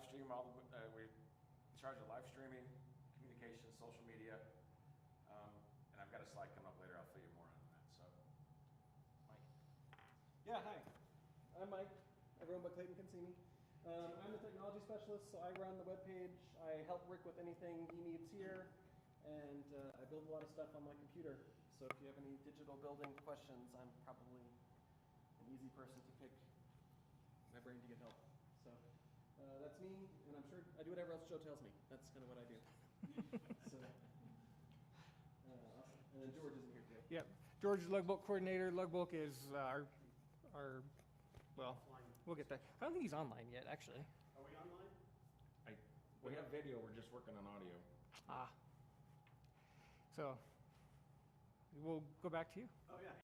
live stream we're in charge of live streaming, communication, social media, and I've got a slide coming up later. I'll fill you more on that. So, Mike. Yeah, hi. I'm Mike. Everyone but Clayton can see me. I'm the technology specialist, so I run the webpage. I help Rick with anything he needs here, and I build a lot of stuff on my computer. So if you have any digital building questions, I'm probably an easy person to pick my brain to get help. So that's me, and I'm sure I do whatever else Joe tells me. That's kind of what I do. So, and then George isn't here today. Yep, George is Lugbook coordinator. Lugbook is our well, we'll get there. I don't think he's online yet, actually. Are we online? We have video. We're just working on audio. Ah. So we'll go back to you. Oh yeah.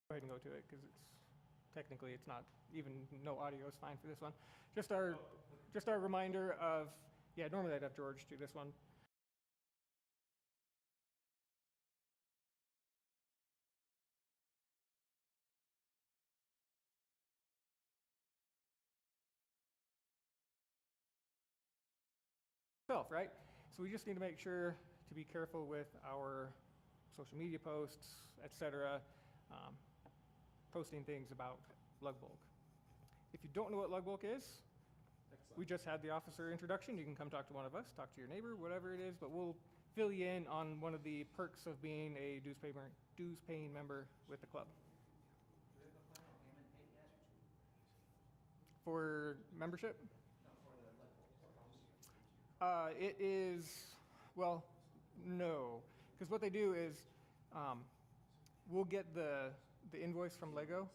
Go ahead and go to it because it's technically it's not even no audio is fine for this one. Just our reminder of normally I'd have George do this one. Right? So we just need to make sure to be careful with our social media posts, etc. Posting things about Lugbook. If you don't know what Lugbook is, we just had the officer introduction. You can come talk to one of us, talk to your neighbor, whatever it is, but we'll fill you in on one of the perks of being a dues paying member with the club. For membership? It is, well, no, because what they do is we'll get the invoice from Lego,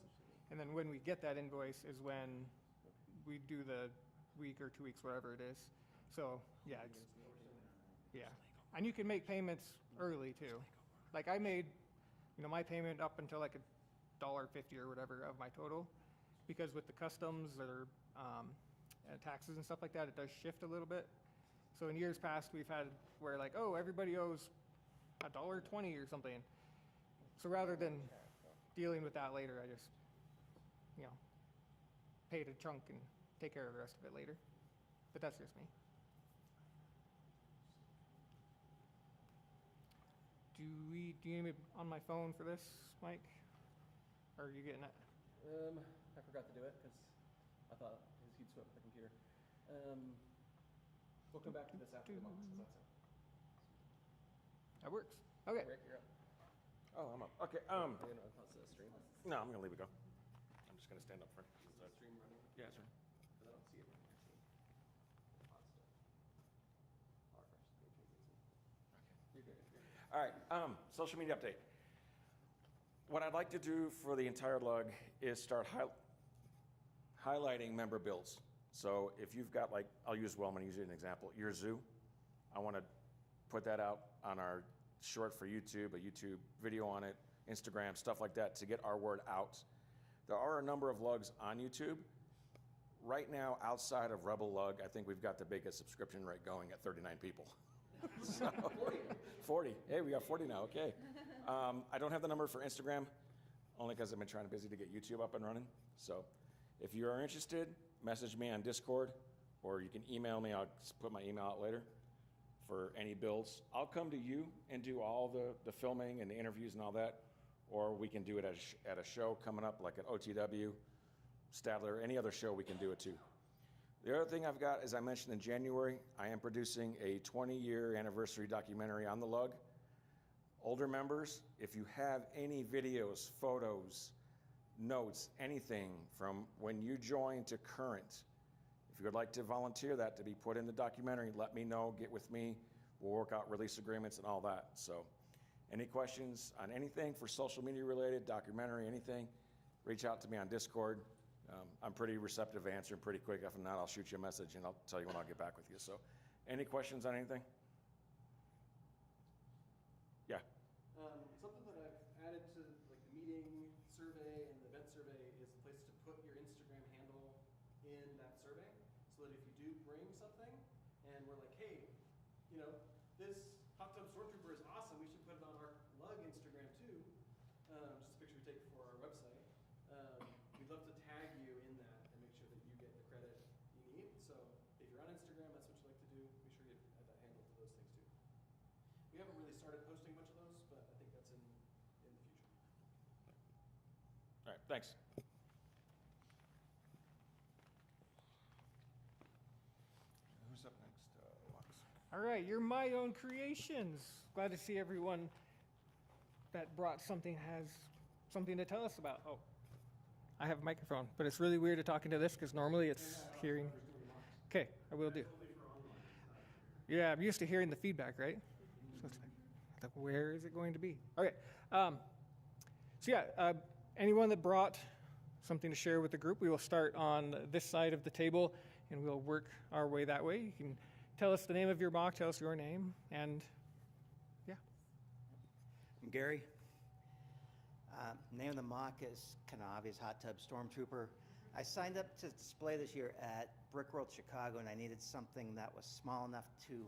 and then when we get that invoice is when we do the week or 2 weeks, whatever it is. So yeah, and you can make payments early too. Like I made, my payment up until like $1.50 or whatever of my total, because with the customs or taxes and stuff like that, it does shift a little bit. So in years past, we've had where like, oh, everybody owes $1.20 or something. So rather than dealing with that later, I just, paid a chunk and take care of the rest of it later. But that's just me. Do you need me on my phone for this, Mike? Or are you getting it? I forgot to do it because I thought he'd swap the computer. We'll come back to this after the box. How's that sound? That works. Okay. Rick, you're up. Oh, I'm up. Okay. Are you gonna pause the stream? No, I'm gonna leave it go. I'm just gonna stand up for it. Is the stream running? Yeah, it's right. Because I don't see it running. Hot stuff. I'll refresh the page when it gets in. You're good. You're good. All right, social media update. What I'd like to do for the entire LUG is start highlighting member builds. So if you've got, like, I'll use Wellman, use it as an example, your zoo, I want to put that out on our short for YouTube, a YouTube video on it, Instagram, stuff like that to get our word out. There are a number of LUGs on YouTube. Right now, outside of Rebel LUG, I think we've got the biggest subscription rate going at 39 people. So, 40. Hey, we got 40 now, okay. I don't have the number for Instagram, only because I've been trying to busy to get YouTube up and running. So if you are interested, message me on Discord, or you can email me. I'll put my email out later for any builds. I'll come to you and do all the filming and the interviews and all that, or we can do it at a show coming up, like at OTW, Stadler, any other show we can do it too. The other thing I've got, as I mentioned in January, I am producing a 20-year anniversary documentary on the LUG. Older members, if you have any videos, photos, notes, anything from when you joined to current, if you would like to volunteer that to be put in the documentary, let me know, get with me. We'll work out release agreements and all that. So any questions on anything for social media related, documentary, anything, reach out to me on Discord. I'm pretty receptive to answering pretty quick. If not, I'll shoot you a message and I'll tell you when I'll get back with you. So any questions on anything? Yeah. Something that I've added to like the meeting survey and the event survey is a place to put your Instagram handle in that survey, so that if you do bring something and we're like, hey, you know, this hot tub stormtrooper is awesome, we should put it on our LUG Instagram too. Just a picture we take for our website. We'd love to tag you in that and make sure that you get the credit you need. So if you're on Instagram, that's what you like to do, be sure you add that handle to those things too. We haven't really started posting much of those, but I think that's in the future. All right, thanks. Who's up next? Max. All right, you're my own creations. Glad to see everyone that brought something has something to tell us about. Oh, I have a microphone, but it's really weird to talk into this because normally it's hearing. Okay, I will do. Yeah, I'm used to hearing the feedback, right? So it's like, where is it going to be? Okay, so yeah, anyone that brought something to share with the group, we will start on this side of the table and we'll work our way that way. You can tell us the name of your mock, tell us your name, and yeah. I'm Gary. Name of the mock is kind of obvious, Hot Tub Stormtrooper. I signed up to display this year at Brickworld Chicago, and I needed something that was small enough to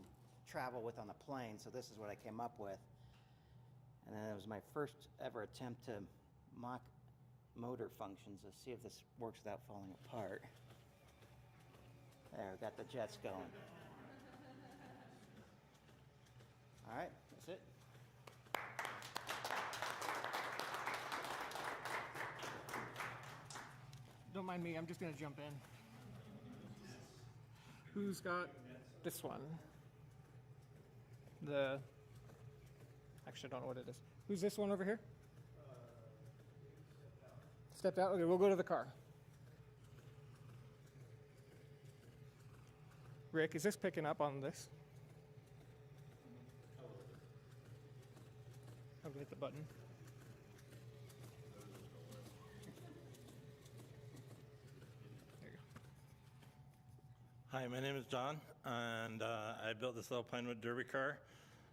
travel with on the plane, so this is what I came up with. And then it was my first ever attempt to mock motor functions. Let's see if this works without falling apart. There, got the jets going. All right, that's it. Don't mind me, I'm just going to jump in. Who's got this one? Actually, I don't know what it is. Who's this one over here? Stepped out? Okay, we'll go to the car. Rick, is this picking up on this? I'll hit the button. There you go. Hi, my name is John, and I built this little Pinewood Derby car.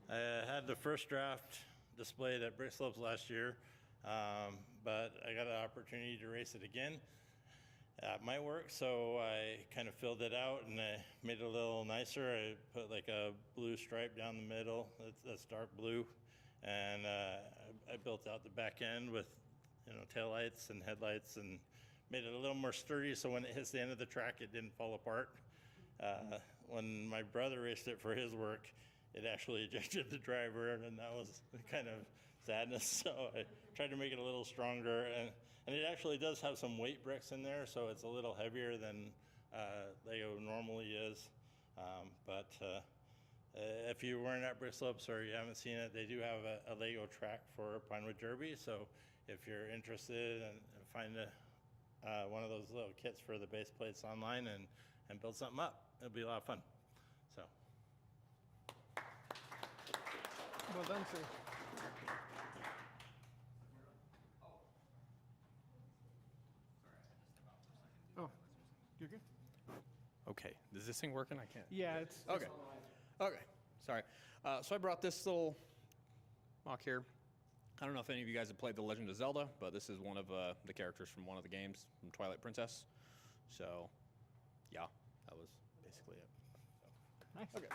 I had the first draft displayed at Brick Slopes last year, but I got an opportunity to race it again at my work, so I kind of filled it out and I made it a little nicer. I put like a blue stripe down the middle, that's dark blue, and I built out the back end with taillights and headlights and made it a little more sturdy so when it hits the end of the track, it didn't fall apart. When my brother raced it for his work, it actually ejected the driver, and that was kind of sadness. So I tried to make it a little stronger, and it actually does have some weight bricks in there, so it's a little heavier than Lego normally is. But if you weren't at Brick Slopes or you haven't seen it, they do have a Lego track for Pinewood Derby. So if you're interested, and find one of those little kits for the base plates online and build something up, it'll be a lot of fun. So. Well done, sir. Oh, you're good? Okay, is this thing working? I can't. Yeah, it's Okay. Okay, sorry. So I brought this little mock here. I don't know if any of you guys have played The Legend of Zelda, but this is one of the characters from one of the games from Twilight Princess. So, yeah, that was basically it. So, nice. okay.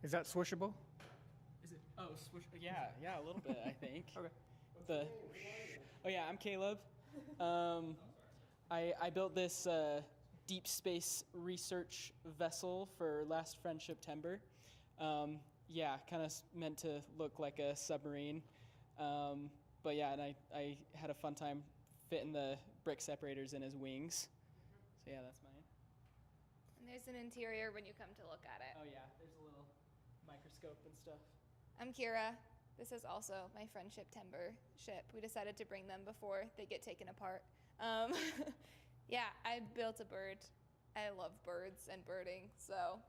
Is that swishable? Is it? Oh, swish. Yeah, a little bit, I think. Okay. Oh yeah, I'm Caleb. I built this deep space research vessel for last Friendship Timber. Yeah, kind of meant to look like a submarine. But yeah, and I had a fun time fitting the brick separators in his wings. So yeah, that's mine. And there's an interior when you come to look at it. Oh yeah, there's a little microscope and stuff. I'm Kira. This is also my Friendship Timber ship. We decided to bring them before they get taken apart. Yeah, I built a bird. I love birds and birding, so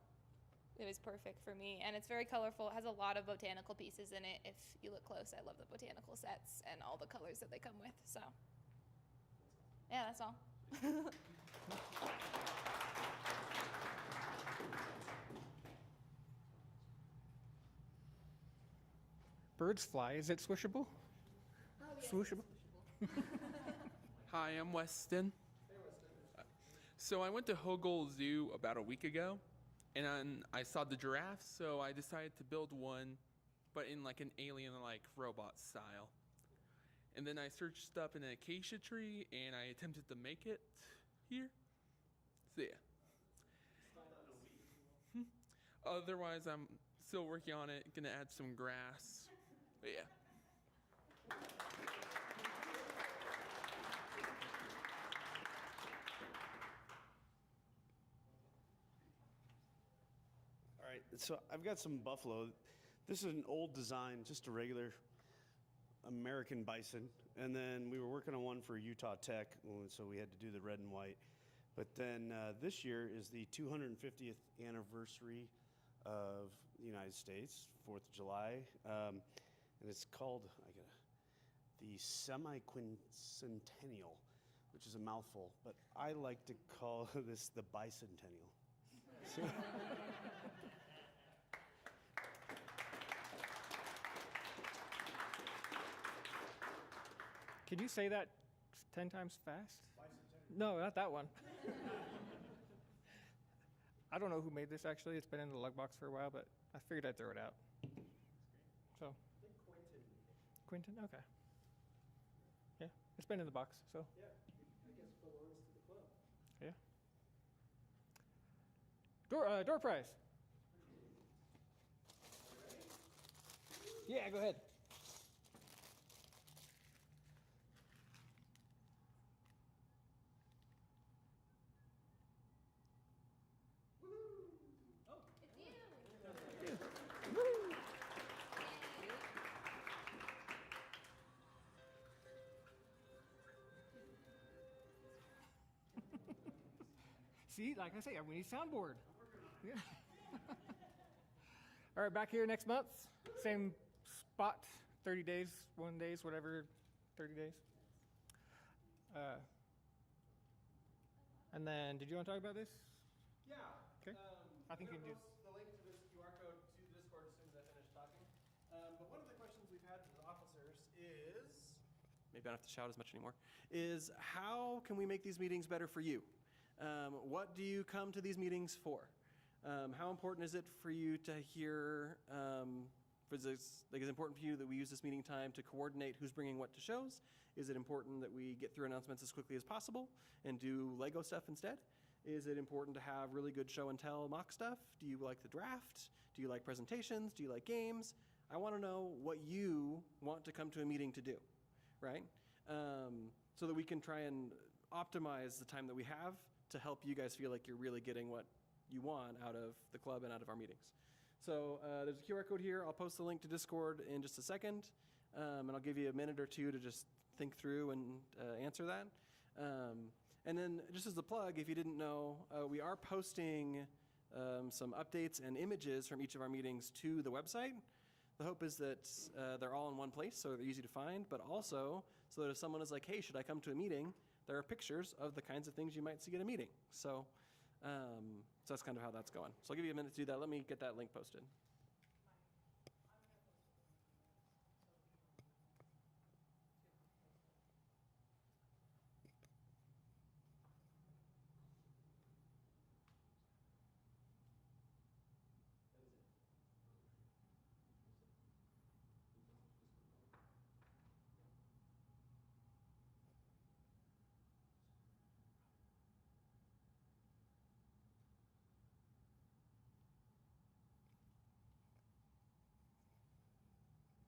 it was perfect for me. And it's very colorful. It has a lot of botanical pieces in it. If you look close, I love the botanical sets and all the colors that they come with. So, yeah, that's all. Birds fly. Is it swishable? Swooshable? Hi, I'm Weston. So I went to Hogle Zoo about a week ago, and I saw the giraffe, so I decided to build one, but in like an alien-like robot style. And then I searched up an acacia tree, and I attempted to make it here. So yeah. Otherwise, I'm still working on it, gonna add some grass. But yeah. All right, so I've got some buffalo. This is an old design, just a regular American bison. And then we were working on one for Utah Tech, so we had to do the red and white. But then this year is the 250th anniversary of the United States, 4th of July. And it's called the semi-quincentennial, which is a mouthful. But I like to call this the bicentennial. So Can you say that 10 times fast? No, not that one. I don't know who made this actually. It's been in the lug box for a while, but I figured I'd throw it out. So. I think Quentin? Okay. Yeah, it's been in the box, so. Yeah, I guess belongs to the club. Yeah. Door prize. Yeah, go ahead. See, like I say, we need soundboard. Yeah. All right, back here next month. Same spot, 30 days, 1 days, whatever, 30 days. And then, did you want to talk about this? Yeah. Okay. I think I'm we can gonna post the link to this QR code to the Discord as soon as I finish talking. But one of the questions we've had from the officers is, maybe I don't have to shout as much anymore, is how can we make these meetings better for you? What do you come to these meetings for? How important is it for you to hear is it important for you that we use this meeting time to coordinate who's bringing what to shows? Is it important that we get through announcements as quickly as possible and do Lego stuff instead? Is it important to have really good show and tell mock stuff? Do you like the draft? Do you like presentations? Do you like games? I want to know what you want to come to a meeting to do, right? So that we can try and optimize the time that we have to help you guys feel like you're really getting what you want out of the club and out of our meetings. So there's a QR code here. I'll post the link to Discord in just a second, and I'll give you a minute or two to just think through and answer that. And then just as a plug, if you didn't know, we are posting some updates and images from each of our meetings to the website. The hope is that they're all in one place so they're easy to find, but also so that if someone is like, hey, should I come to a meeting, there are pictures of the kinds of things you might see at a meeting. So that's kind of how that's going. So I'll give you a minute to do that. Let me get that link posted.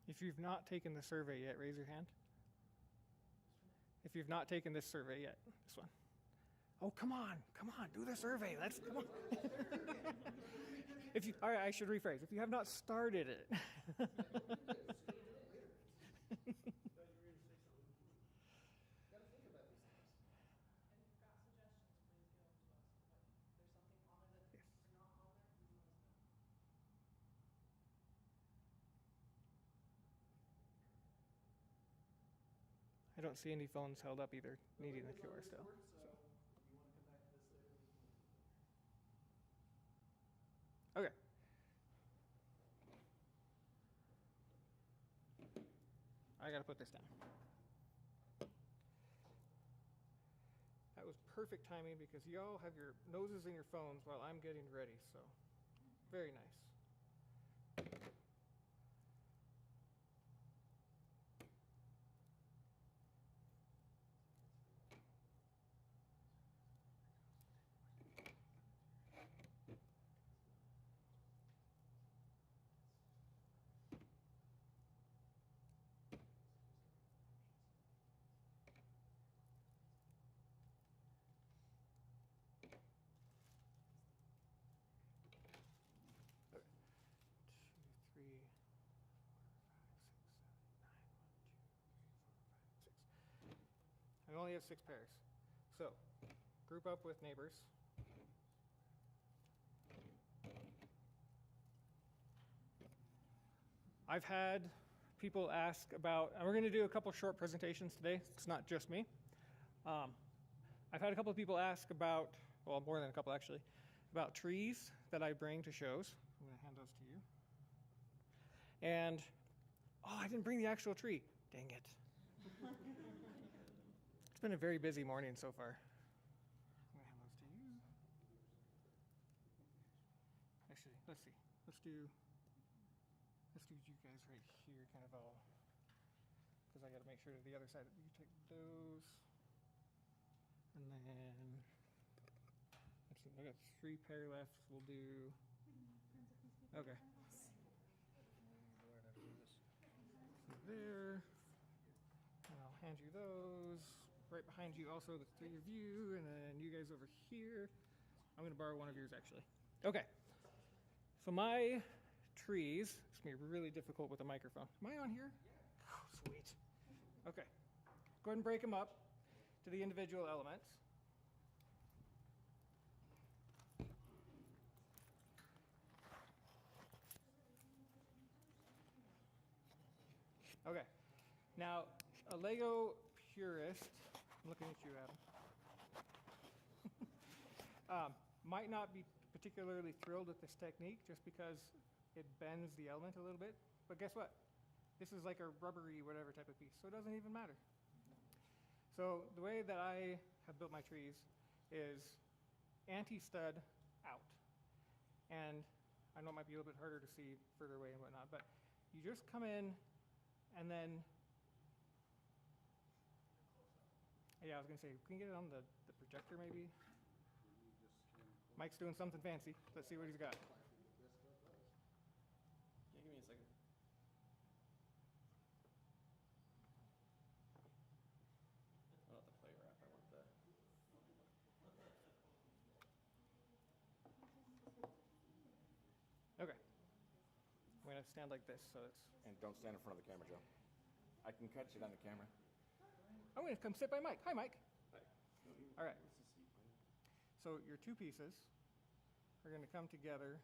If you've not taken the survey yet, raise your hand. If you've not taken this survey yet, this one. Oh, come on, do the survey. Come on. All right, I should rephrase. If you have not started it. I don't see any phones held up either, needing the QR still. So. Okay. I gotta put this down. That was perfect timing because y'all have your noses in your phones while I'm getting ready, so very nice. I only have 6 pairs. So, group up with neighbors. I've had people ask about, and we're going to do a couple short presentations today. It's not just me. I've had a couple of people ask about, well, more than a couple actually, about trees that I bring to shows. I'm going to hand those to you. And, oh, I didn't bring the actual tree. Dang it. It's been a very busy morning so far. I'm going to hand those to you. Actually, let's see. Let's do you guys right here, kind of all, because I got to make sure to the other side that you take those. And then, let's see, I got 3 pair left. We'll do, okay. There. And I'll hand you those. Right behind you also the 3 of you, and then you guys over here. I'm going to borrow one of yours actually. Okay. So my trees, it's going to be really difficult with a microphone. Am I on here? Yeah. Oh, sweet. Okay. Go ahead and break them up to the individual elements. Okay. Now, a Lego purist, I'm looking at you, Adam, might not be particularly thrilled with this technique just because it bends the element a little bit. But guess what? This is like a rubbery whatever type of piece, so it doesn't even matter. So the way that I have built my trees is anti-stud out. And I know it might be a little bit harder to see further away and whatnot, but you just come in and then, yeah, I was gonna say, can you get it on the projector maybe? Mike's doing something fancy. Let's see what he's got. Yeah, give me a second. I want the play wrap. I want the. Okay. I'm gonna stand like this so it's, And don't stand in front of the camera, Joe. I can catch it on the camera. I'm gonna come sit by Mike. Hi, Mike. All right. So your two pieces are gonna come together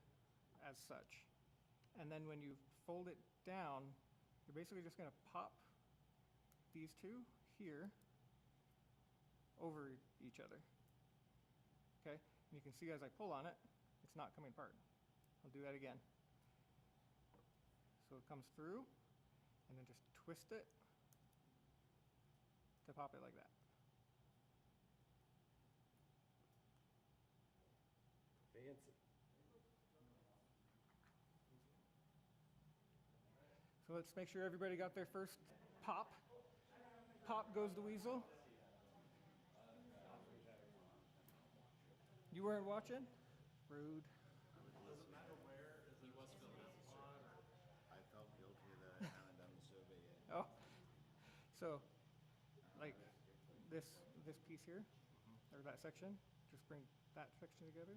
as such. And then when you fold it down, you're basically just gonna pop these two here over each other. Okay? And you can see as I pull on it, it's not coming apart. I'll do that again. So it comes through, and then just twist it to pop it like that. Fancy. So let's make sure everybody got their first pop. Pop goes the weasel. You weren't watching? Rude. I felt guilty that I hadn't done the survey yet. Oh, so like this piece here, or that section, just bring that section together.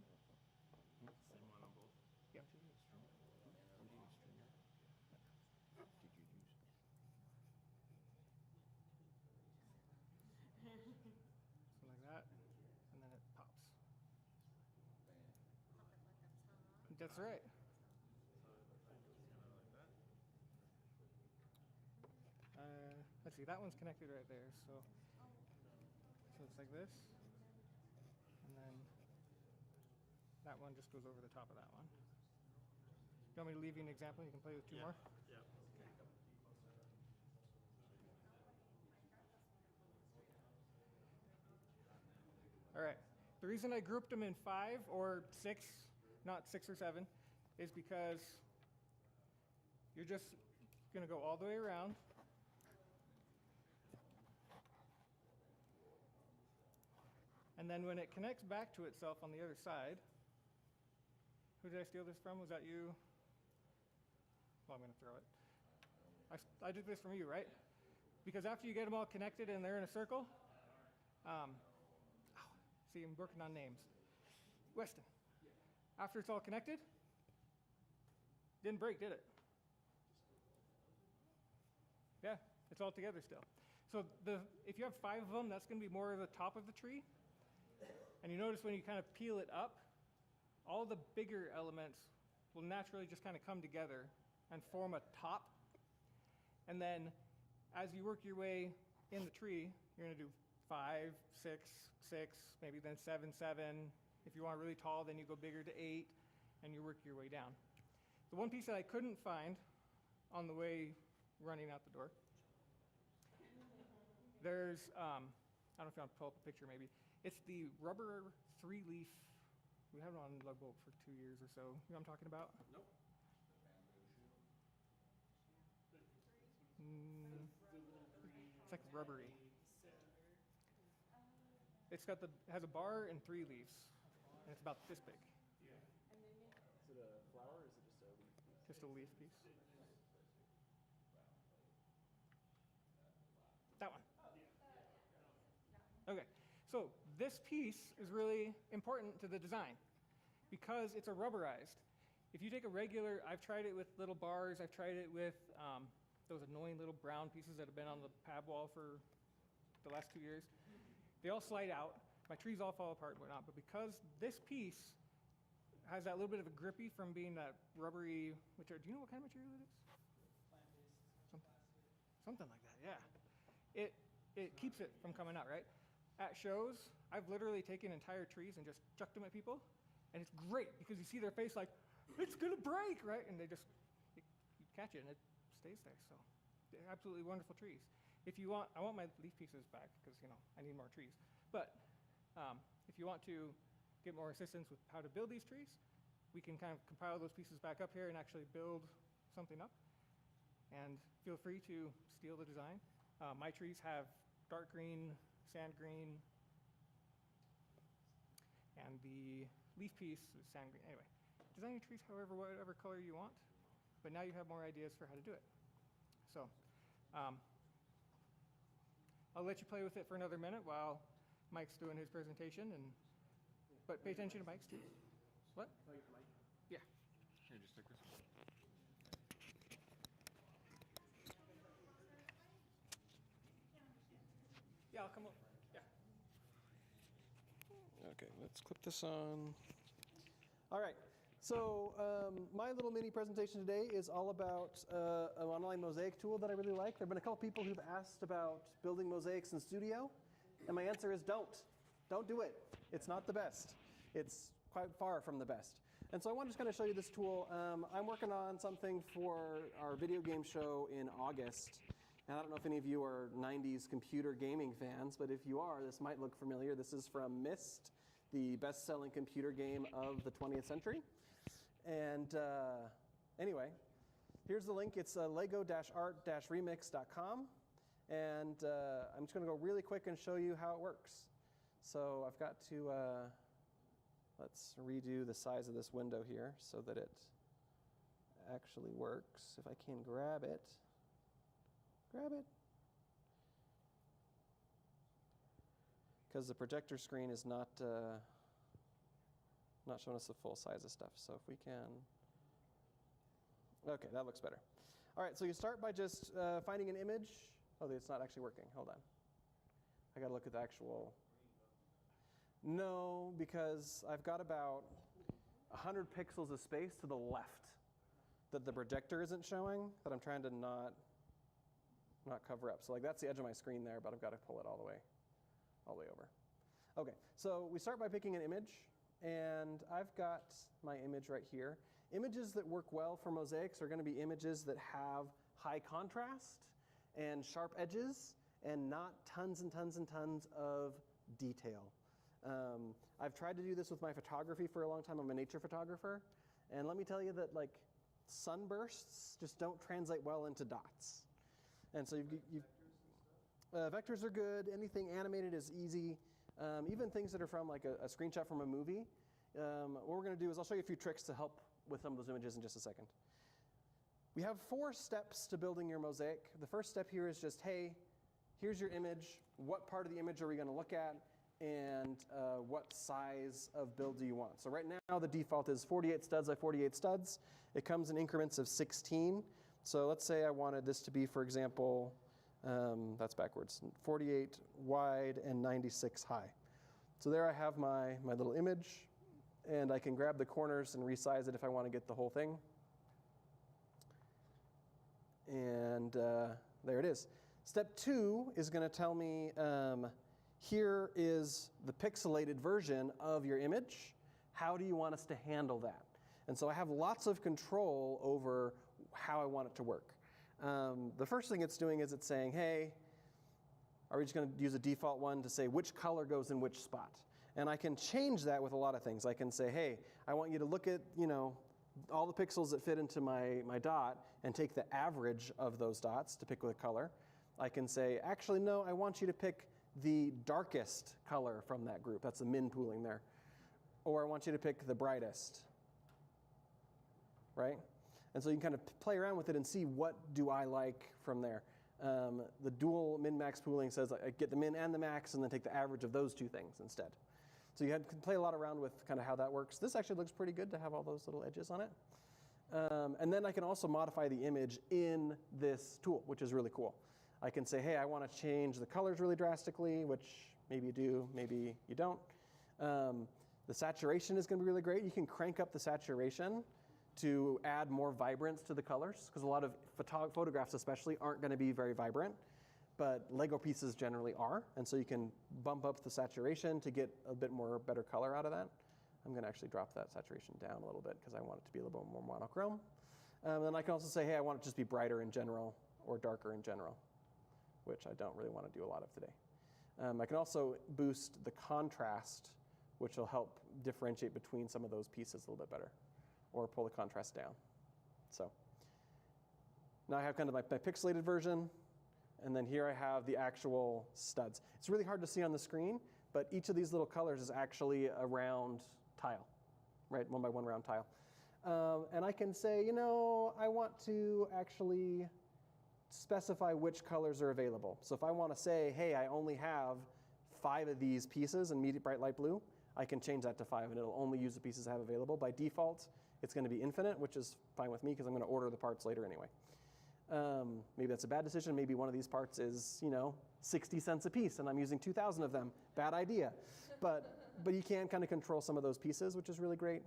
Same one on both. Yeah. So like that, and then it pops. That's right. Let's see, that one's connected right there, so it's like this, and then that one just goes over the top of that one. You want me to leave you an example? You can play with two more? Yeah. All right. The reason I grouped them in 5 or 6, not 6 or 7, is because you're just going to go all the way around. And then when it connects back to itself on the other side, who did I steal this from? Was that you? Well, I'm going to throw it. I did this from you, right? Because after you get them all connected and they're in a circle, see, I'm working on names. Weston, after it's all connected, didn't break, did it? Yeah, it's all together still. So if you have 5 of them, that's going to be more of the top of the tree. And you notice when you kind of peel it up, all the bigger elements will naturally just kind of come together and form a top. And then as you work your way in the tree, you're going to do 5, 6, 6, maybe then 7, 7. If you want really tall, then you go bigger to 8, and you work your way down. The one piece that I couldn't find on the way running out the door, there's, I don't know if you want to pull up a picture maybe. It's the rubber 3-leaf. We have it on Lug Bolt for 2 years or so. You know what I'm talking about? Nope. It's like rubbery. It has a bar and 3 leaves, and it's about this big. Is it a flower or is it just a leaf piece? Just a leaf piece. That one. Okay, so this piece is really important to the design because it's a rubberized. If you take a regular, I've tried it with little bars, I've tried it with those annoying little brown pieces that have been on the pad wall for the last 2 years. They all slide out, my trees all fall apart and whatnot, but because this piece has that little bit of a grippy from being that rubbery material, do you know what kind of material it is? Something like that, yeah. It keeps it from coming out, right? At shows, I've literally taken entire trees and just chucked them at people, and it's great because you see their face like, it's gonna break, right? And you catch it and it stays there, so they're absolutely wonderful trees. If you want, I want my leaf pieces back because, I need more trees. But if you want to get more assistance with how to build these trees, we can kind of compile those pieces back up here and actually build something up. and feel free to steal the design. My trees have dark green, sand green, and the leaf piece is sand green. Anyway, design your trees however, whatever color you want, but now you have more ideas for how to do it. So I'll let you play with it for another minute while Mike's doing his presentation, but pay attention to Mike's too. What? Yeah. Here, just take this one. Yeah, I'll come up. Yeah. Okay, let's clip this on. All right, so my little mini presentation today is all about an online mosaic tool that I really like. There have been a couple people who've asked about building mosaics in Studio, and my answer is don't. Don't do it. It's not the best. It's quite far from the best. And so I want to just kind of show you this tool. I'm working on something for our video game show in August. And I don't know if any of you are 90s computer gaming fans, but if you are, this might look familiar. This is from Myst, the best-selling computer game of the 20th century. And anyway, here's the link. It's lego-art-remix.com. And I'm just going to go really quick and show you how it works. So I've got to, let's redo the size of this window here so that it actually works. If I can grab it. Grab it. Because the projector screen is not showing us the full size of stuff. So if we can, okay, that looks better. All right, so you start by just finding an image. Oh, it's not actually working. Hold on. I got to look at the actual. No, because I've got about 100 pixels of space to the left that the projector isn't showing that I'm trying to not cover up. So like that's the edge of my screen there, but I've got to pull it all the way over. Okay, so we start by picking an image, and I've got my image right here. Images that work well for mosaics are going to be images that have high contrast and sharp edges and not tons and tons and tons of detail. I've tried to do this with my photography for a long time. I'm a nature photographer, and let me tell you that like sunbursts just don't translate well into dots. And so vectors are good. Anything animated is easy. Even things that are from like a screenshot from a movie. What we're going to do is I'll show you a few tricks to help with some of those images in just a second. We have 4 steps to building your mosaic. The first step here is just, hey, here's your image. What part of the image are we going to look at? And what size of build do you want? So right now the default is 48 studs by 48 studs. It comes in increments of 16. So let's say I wanted this to be, for example, that's backwards, 48 wide and 96 high. So there I have my little image, and I can grab the corners and resize it if I want to get the whole thing. And there it is. Step 2 is going to tell me here is the pixelated version of your image. How do you want us to handle that? And so I have lots of control over how I want it to work. The first thing it's doing is it's saying, hey, are we just going to use a default one to say which color goes in which spot? And I can change that with a lot of things. I can say, hey, I want you to look at, all the pixels that fit into my dot and take the average of those dots to pick a color. I can say, actually, no, I want you to pick the darkest color from that group. That's the min pooling there. Or I want you to pick the brightest, right? And so you can kind of play around with it and see what do I like from there. The dual min-max pooling says I get the min and the max and then take the average of those 2 things instead. So you can play a lot around with kind of how that works. This actually looks pretty good to have all those little edges on it. And then I can also modify the image in this tool, which is really cool. I can say, hey, I want to change the colors really drastically, which maybe you do, maybe you don't. The saturation is going to be really great. You can crank up the saturation to add more vibrance to the colors, because a lot of photographs especially aren't going to be very vibrant, but Lego pieces generally are, and so you can bump up the saturation to get a bit more better color out of that. I'm going to actually drop that saturation down a little bit because I want it to be a little bit more monochrome. Then I can also say, hey, I want it to just be brighter in general or darker in general, which I don't really want to do a lot of today. I can also boost the contrast, which will help differentiate between some of those pieces a little bit better, or pull the contrast down. So Now I have kind of my pixelated version, and then here I have the actual studs. It's really hard to see on the screen, but each of these little colors is actually a round tile, right? 1 by 1 round tile. And I can say, you know, I want to actually specify which colors are available. So if I want to say, hey, I only have 5 of these pieces in medium bright light blue, I can change that to 5, and it'll only use the pieces I have available. By default, it's going to be infinite, which is fine with me because I'm going to order the parts later anyway. Maybe that's a bad decision. Maybe one of these parts is, you know, 60 cents a piece, and I'm using 2,000 of them. Bad idea. But you can kind of control some of those pieces, which is really great.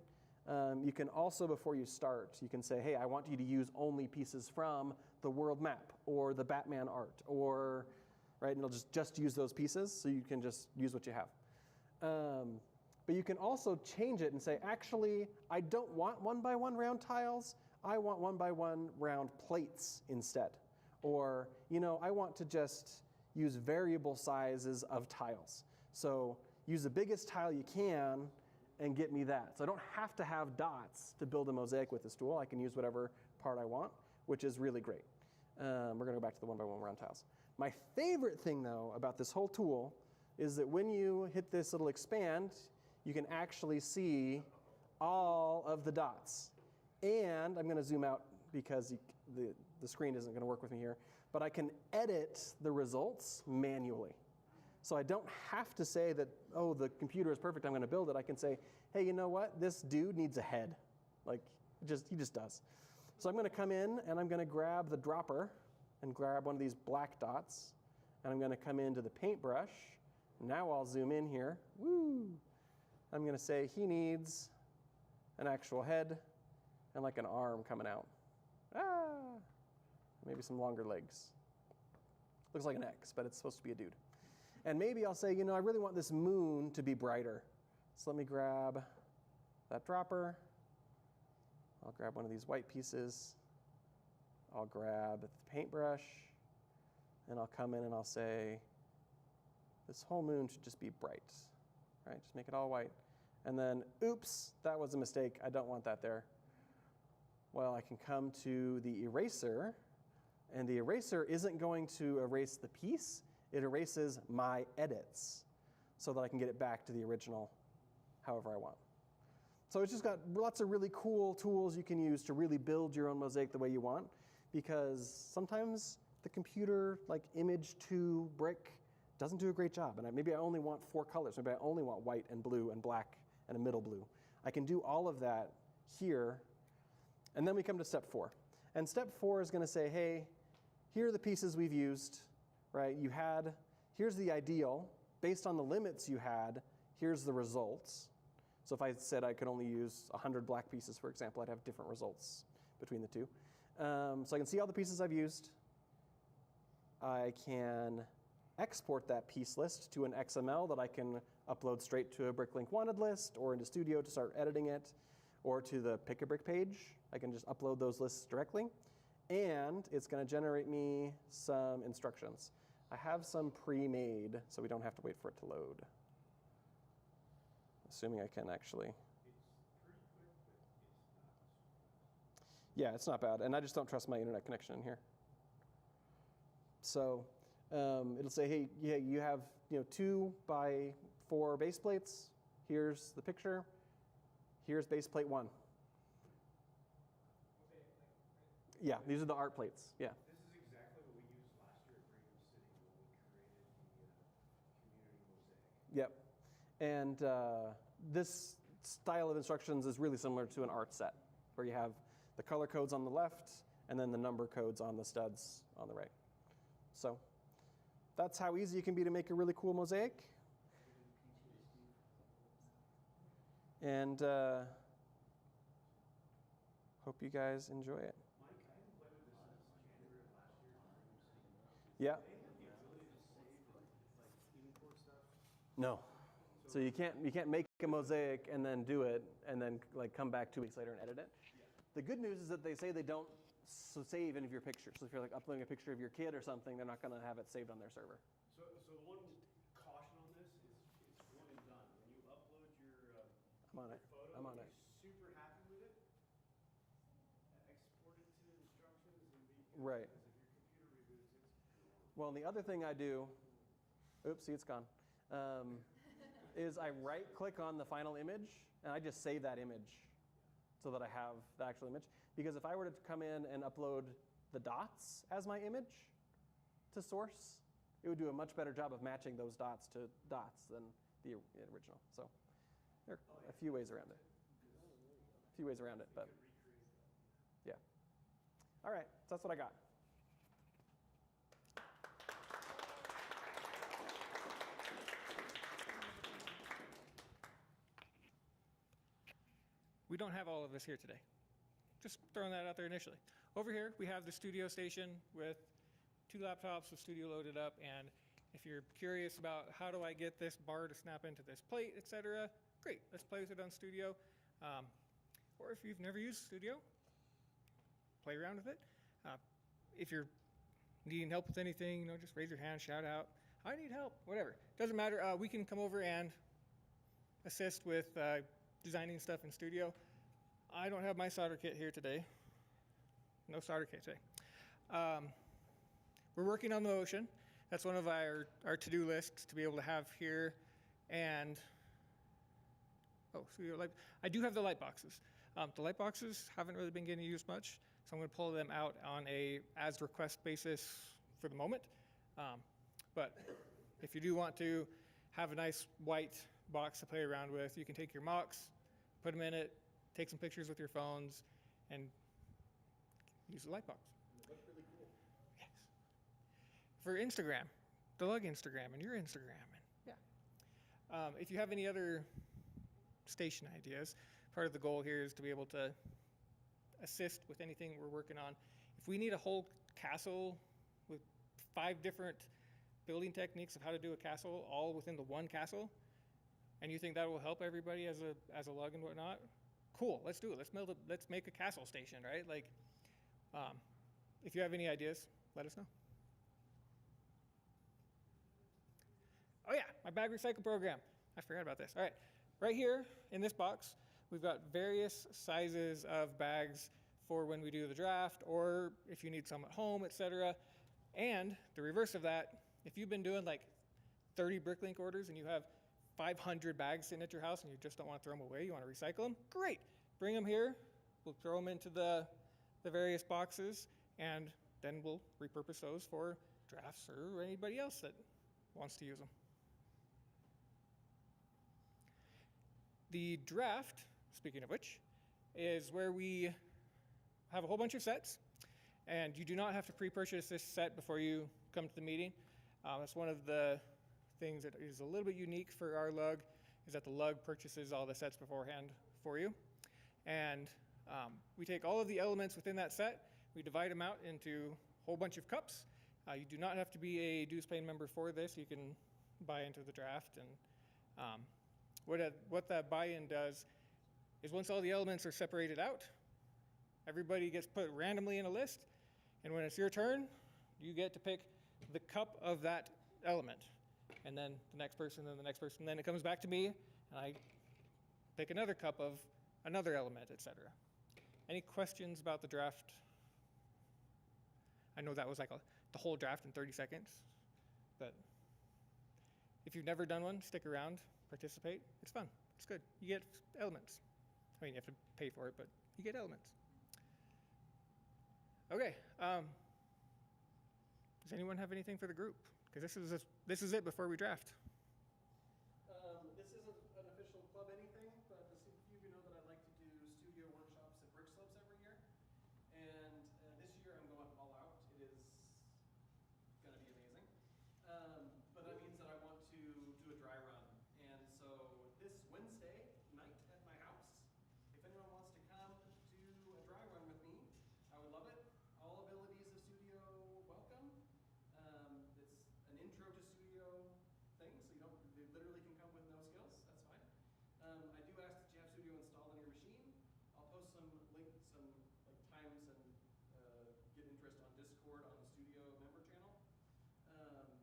You can also, before you start, you can say, hey, I want you to use only pieces from the world map or the Batman art, or, right, and it'll just use those pieces, so you can just use what you have. But you can also change it and say, actually, I don't want 1 by 1 round tiles. I want 1 by 1 round plates instead. Or, you know, I want to just use variable sizes of tiles. So use the biggest tile you can and get me that. So I don't have to have dots to build a mosaic with this tool. I can use whatever part I want, which is really great. We're going to go back to the 1 by 1 round tiles. My favorite thing, though, about this whole tool is that when you hit this little expand, you can actually see all of the dots. And I'm going to zoom out because the screen isn't going to work with me here. But I can edit the results manually. So I don't have to say that, oh, the computer is perfect, I'm going to build it. I can say, hey, you know what? This dude needs a head. Like, he just does. So I'm going to come in, and I'm going to grab the dropper and grab one of these black dots. And I'm going to come into the paintbrush. Now I'll zoom in here. Woo! I'm going to say he needs an actual head and like an arm coming out. Ah! Maybe some longer legs. Looks like an X, but it's supposed to be a dude. And maybe I'll say, you know, I really want this moon to be brighter. So let me grab that dropper. I'll grab one of these white pieces. I'll grab the paintbrush. And I'll come in and I'll say, this whole moon should just be bright. Right? Just make it all white. And then, oops, that was a mistake. I don't want that there. Well, I can come to the eraser, and the eraser isn't going to erase the piece. It erases my edits so that I can get it back to the original however I want. So it's just got lots of really cool tools you can use to really build your own mosaic the way you want, because sometimes the computer, like image to brick, doesn't do a great job. And maybe I only want 4 colors. Maybe I only want white and blue and black and a middle blue. I can do all of that here. And then we come to step 4. And step 4 is going to say, hey, here are the pieces we've used, right? Here's the ideal. Based on the limits you had, here's the results. So if I said I could only use 100 black pieces, for example, I'd have different results between the two. So I can see all the pieces I've used. I can export that piece list to an XML that I can upload straight to a Bricklink wanted list or into Studio to start editing it, or to the Pick a Brick page. I can just upload those lists directly. And it's going to generate me some instructions. I have some pre-made, so we don't have to wait for it to load. Assuming I can actually. Yeah, it's not bad. And I just don't trust my internet connection in here. So it'll say, hey, yeah, you have 2 by 4 base plates. Here's the picture. Here's base plate 1. Yeah, these are the art plates. Yeah. This is exactly what we used last year at Brigham City when we created the community mosaic. Yep. And this style of instructions is really similar to an art set, where you have the color codes on the left and then the number codes on the studs on the right. So that's how easy it can be to make a really cool mosaic. And hope you guys enjoy it. Mike, I haven't played with this since January of last year at Brigham City. Yeah. They have the ability to save like import stuff. No. So you can't make a mosaic and then do it and then like come back 2 weeks later and edit it. Yeah. The good news is that they say they don't save any of your pictures. So if you're like uploading a picture of your kid or something, they're not going to have it saved on their server. So the one caution on this is it's one and done. When you upload your I'm on it. photo, I'm on it. you're super happy with it, export it to instructions and be Right. Well, and the other thing I do, oops, see, it's gone, is I right-click on the final image, and I just save that image so that I have the actual image. Because if I were to come in and upload the dots as my image to source, it would do a much better job of matching those dots to dots than the original. So there are a few ways around it. A few ways around it, but yeah. All right, so that's what I got. We don't have all of this here today. Just throwing that out there initially. Over here, we have the studio station with 2 laptops with studio loaded up, and if you're curious about how do I get this bar to snap into this plate, etc., great, let's play with it on studio. Or if you've never used studio, play around with it. If you're needing help with anything, just raise your hand, shout out, I need help, whatever. Doesn't matter, we can come over and assist with designing stuff in studio. I don't have my solder kit here today. No solder kit today. We're working on the Ocean. That's one of our to-do lists to be able to have here. And, studio light. I do have the light boxes. The light boxes haven't really been getting used much, so I'm going to pull them out on a as request basis for the moment. But if you do want to have a nice white box to play around with, you can take your mocks, put them in it, take some pictures with your phones, and use the light box. It looks really cool. Yes. For Instagram, the ULUG Instagram and your Instagram, and yeah. If you have any other station ideas, part of the goal here is to be able to assist with anything we're working on. If we need a whole castle with 5 different building techniques of how to do a castle all within the one castle, and you think that will help everybody as a ULUG and whatnot, cool, let's do it. Let's make a castle station, right? Like, if you have any ideas, let us know. Oh yeah, my bag recycle program. I forgot about this. All right, right here in this box, we've got various sizes of bags for when we do the draft, or if you need some at home, etc. And the reverse of that, if you've been doing like 30 Bricklink orders and you have 500 bags sitting at your house and you just don't want to throw them away, you want to recycle them, great. Bring them here. We'll throw them into the various boxes, and then we'll repurpose those for drafts or anybody else that wants to use them. The draft, speaking of which, is where we have a whole bunch of sets, and you do not have to pre-purchase this set before you come to the meeting. That's one of the things that is a little bit unique for our ULUG, is that the ULUG purchases all the sets beforehand for you. And we take all of the elements within that set, we divide them out into a whole bunch of cups. You do not have to be a dues paying member for this. You can buy into the draft. And what that buy-in does is once all the elements are separated out, everybody gets put randomly in a list, and when it's your turn, you get to pick the cup of that element. And then the next person, then the next person, then it comes back to me, and I pick another cup of another element, etc. Any questions about the draft? I know that was like the whole draft in 30 seconds, but if you've never done one, stick around, participate. It's fun. It's good. You get elements. I mean, you have to pay for it, but you get elements. Okay. Does anyone have anything for the group? Because this is it before we draft. This isn't an official club anything, but a few of you know that I like to do studio workshops at Brick Slopes every year. And this year I'm going all out. It is going to be amazing. But that means that I want to do a dry run. And so this Wednesday night at my house, if anyone wants to come do a dry run with me, I would love it. All abilities of studio welcome. It's an intro to studio thing, so you literally can come with no skills. That's fine. I do ask that you have studio installed on your machine. I'll post some times and get interest on Discord on the studio member channel.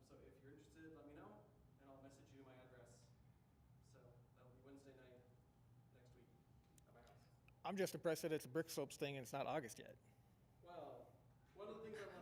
So if you're interested, let me know, and I'll message you my address. So that'll be Wednesday night next week at my house. I'm just impressed that it's a Brick Slopes thing and it's not August yet. Well, one of the things I want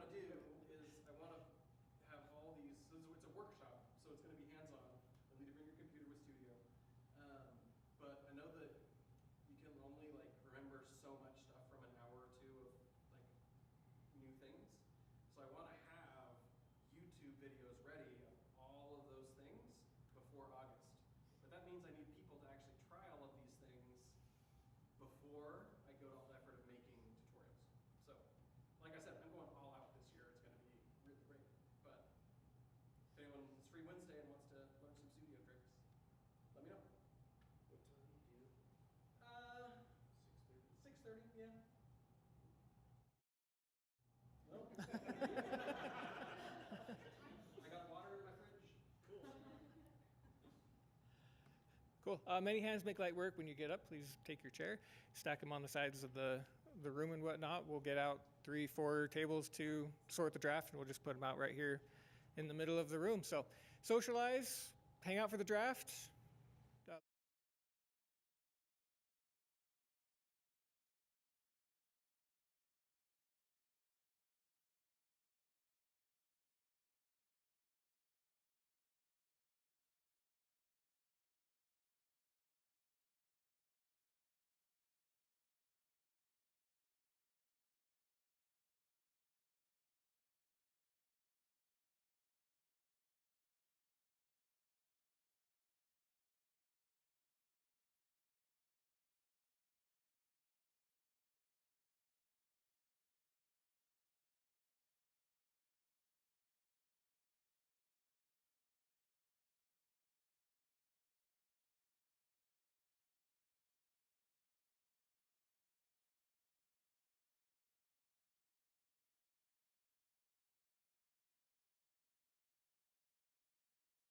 before I go to all the effort of making tutorials. So, like I said, I'm going all out this year. It's going to be really great. But if anyone is free Wednesday and wants to learn some studio tricks, let me know. What time do you? 6:30, yeah. No? I got water in my fridge. Cool. Many hands make light work. When you get up, please take your chair, stack them on the sides of the room and whatnot. We'll get out 3-4 tables to sort the draft, and we'll just put them out right here in the middle of the room. So socialize, hang out for the draft,